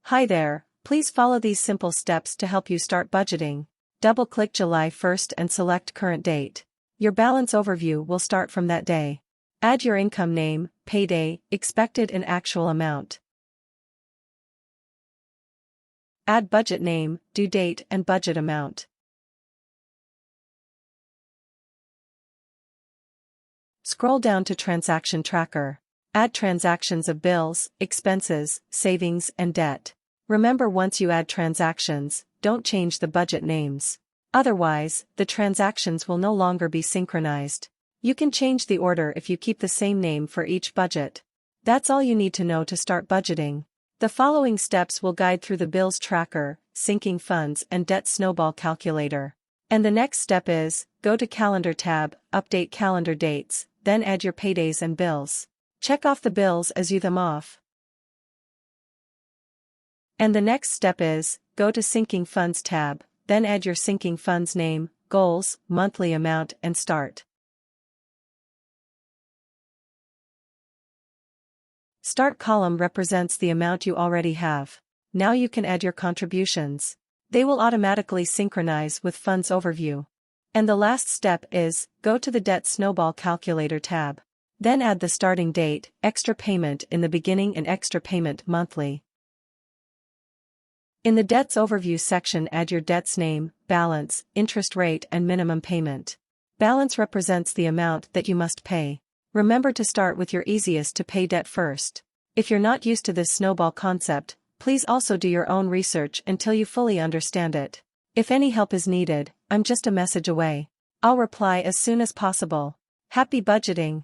Hi there, please follow these simple steps to help you start budgeting. Double-click July 1st and select current date. Your balance overview will start from that day. Add your income name, payday, expected and actual amount. Add budget name, due date and budget amount. Scroll down to Transaction Tracker. Add transactions of bills, expenses, savings and debt. Remember, once you add transactions, don't change the budget names. Otherwise, the transactions will no longer be synchronized. You can change the order if you keep the same name for each budget. That's all you need to know to start budgeting. The following steps will guide through the bills tracker, sinking funds and debt snowball calculator. And the next step is, go to Calendar tab, update calendar dates, then add your paydays and bills. Check off the bills as you them off. And the next step is, go to Sinking Funds tab, then add your sinking funds name, goals, monthly amount and start. Start column represents the amount you already have. Now you can add your contributions. They will automatically synchronize with Funds Overview. And the last step is, go to the Debt Snowball Calculator tab. Then add the starting date, extra payment in the beginning and extra payment monthly. In the Debts Overview section, add your debt's name, balance, interest rate and minimum payment. Balance represents the amount that you must pay. Remember to start with your easiest to pay debt first. If you're not used to this snowball concept, please also do your own research until you fully understand it. If any help is needed, I'm just a message away. I'll reply as soon as possible. Happy budgeting!